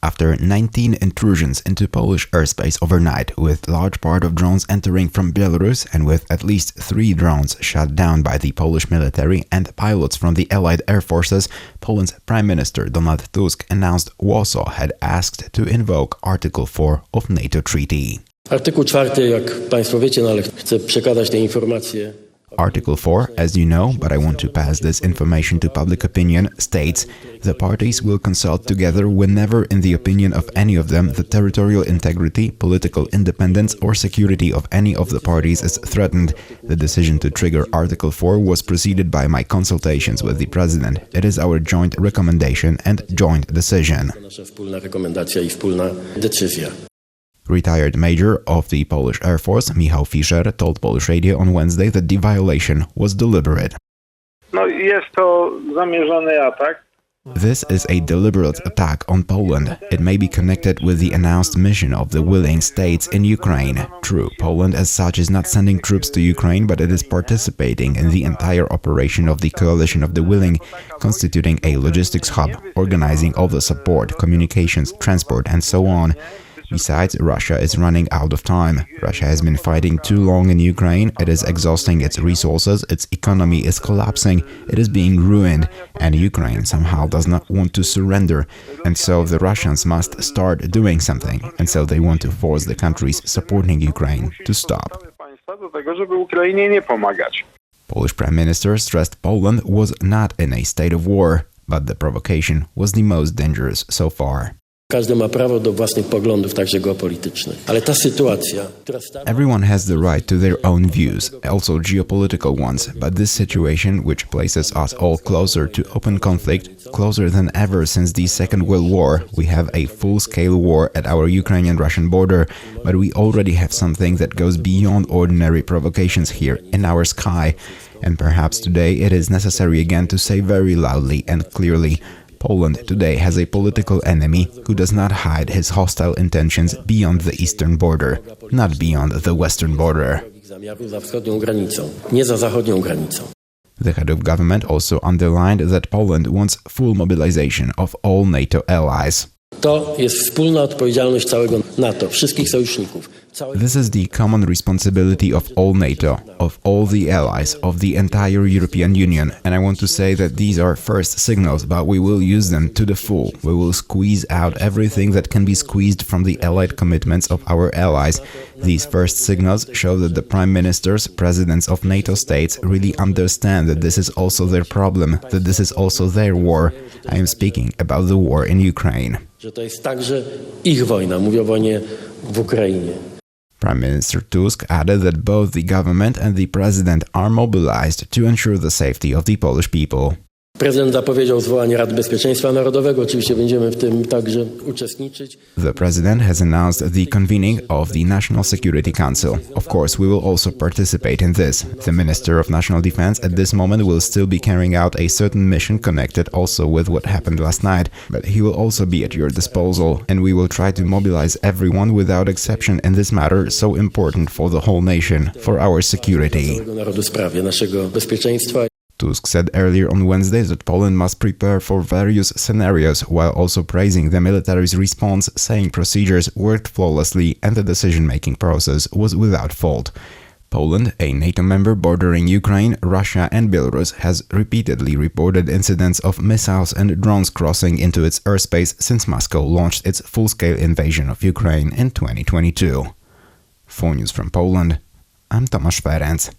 After 19 intrusions into Polish airspace overnight, with large part of drones entering from Belarus and with at least 3 drones shot down by the Polish military and pilots from the Allied air forces, Poland's Prime Minister Donald Tusk announced Warsaw had asked to invoke Article 4 of NATO Treaty. Artykuł 4, jak Państwo wiecie, ale chcę przekazać te informacje. Article 4, as you know, but I want to pass this information to public opinion, states the parties will consult together whenever, in the opinion of any of them, the territorial integrity, political independence or security of any of the parties is threatened. The decision to trigger Article 4 was preceded by my consultations with the President. It is our joint recommendation and joint decision. Nasza wspólna rekomendacja I wspólna decyzja. Retired Major of the Polish Air Force, Michał Fischer, told Polish radio on Wednesday that the violation was deliberate. Jest to zamierzony atak. This is a deliberate attack on Poland. It may be connected with the announced mission of the willing states in Ukraine. True, Poland as such is not sending troops to Ukraine, but it is participating in the entire operation of the Coalition of the Willing, constituting a logistics hub, organizing all the support, communications, transport, and so on. Besides, Russia is running out of time. Russia has been fighting too long in Ukraine, it is exhausting its resources, its economy is collapsing, it is being ruined, and Ukraine somehow does not want to surrender. And so the Russians must start doing something, and so they want to force the countries supporting Ukraine to stop. Polish Prime Minister stressed Poland was not in a state of war, but the provocation was the most dangerous so far. Każdy ma prawo do własnych poglądów, także geopolitycznych. Ale ta sytuacja, Everyone has the right to their own views, also geopolitical ones, but this situation, which places us all closer to open conflict, closer than ever since the Second World War, we have a full-scale war at our Ukrainian-Russian border, but we already have something that goes beyond ordinary provocations here, in our sky. And perhaps today it is necessary again to say very loudly and clearly, Poland today has a political enemy who does not hide his hostile intentions beyond the eastern border, not beyond the western border. The head of government also underlined that Poland wants full mobilization of all NATO allies. To jest wspólna odpowiedzialność całego NATO, wszystkich sojuszników. This is the common responsibility of all NATO, of all the allies, of the entire European Union, and I want to say that these are first signals, but we will use them to the full. We will squeeze out everything that can be squeezed from the allied commitments of our allies. These first signals show that the prime ministers, presidents of NATO states really understand that this is also their problem, that this is also their war. I am speaking about the war in Ukraine. Że to jest także ich wojna, mówię o wojnie w Ukrainie. Prime Minister Tusk added that both the government and the president are mobilized to ensure the safety of the Polish people. Prezydent zapowiedział zwołanie Rady Bezpieczeństwa Narodowego, oczywiście będziemy w tym także uczestniczyć. The president has announced the convening of the National Security Council. Of course, we will also participate in this. The Minister of National Defense at this moment will still be carrying out a certain mission connected also with what happened last night, but he will also be at your disposal, and we will try to mobilize everyone without exception in this matter so important for the whole nation, for our security. Tusk said earlier on Wednesday that Poland must prepare for various scenarios, while also praising the military's response, saying procedures worked flawlessly and the decision-making process was without fault. Poland, a NATO member bordering Ukraine, Russia and Belarus, has repeatedly reported incidents of missiles and drones crossing into its airspace since Moscow launched its full-scale invasion of Ukraine in 2022. For News from Poland, I'm Tomasz Ferenc.